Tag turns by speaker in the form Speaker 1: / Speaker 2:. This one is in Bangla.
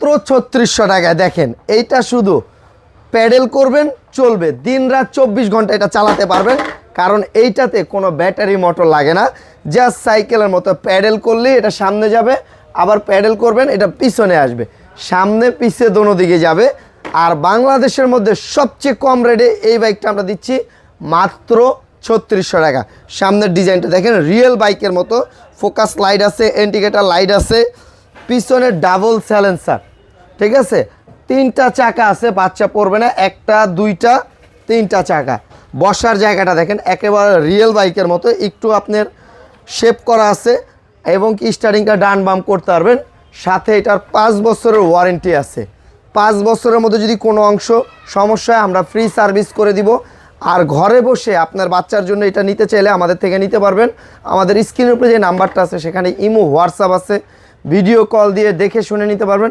Speaker 1: মাত্র 3600 টাকায়। দেখেন এইটা শুধু প্যাডেল করবেন চলবে, দিন রাত 24 ঘন্টা এটা চালাতে পারবেন, কারণ এইটাতে কোনো ব্যাটারি মোটর লাগে না। জাস্ট সাইকেলের মতো প্যাডেল করলে এটা সামনে যাবে, আবার প্যাডেল করবেন এটা পিছনে আসবে, সামনে পিছে দোনো দিকে যাবে। আর বাংলাদেশের মধ্যে সবচেয়ে কম রেটে এই বাইকটা আমরা দিচ্ছি মাত্র 3600 টাকা। সামনের ডিজাইনটা দেখেন রিয়েল বাইকের মতো, ফোকাস লাইট আছে, ইন্ডিকেটর লাইট আছে, পিছনে ডাবল সাইলেন্সার, ঠিক আছে। 3টা চাকা আছে, বাচ্চা পড়বে না, 1টা 2টা 3টা চাকা। বসার জায়গাটা দেখেন একেবারে রিয়েল বাইকের মতো, একটু আপনার শেপ করা আছে এবং কি স্টার্টিংটা ডান বাম করতে পারবেন। সাথে এটার 5 বছরের ওয়ারেন্টি আছে। 5 বছরের মধ্যে যদি কোনো অংশ সমস্যা হয় আমরা ফ্রি সার্ভিস করে দিব। আর ঘরে বসে আপনার বাচ্চার জন্য এটা নিতে চাইলে আমাদের থেকে নিতে পারবেন। আমাদের স্ক্রিনের উপরে যে নাম্বারটা আছে সেখানে ইমো হোয়াটসঅ্যাপ আছে, ভিডিও কল দিয়ে দেখে শুনে নিতে পারবেন।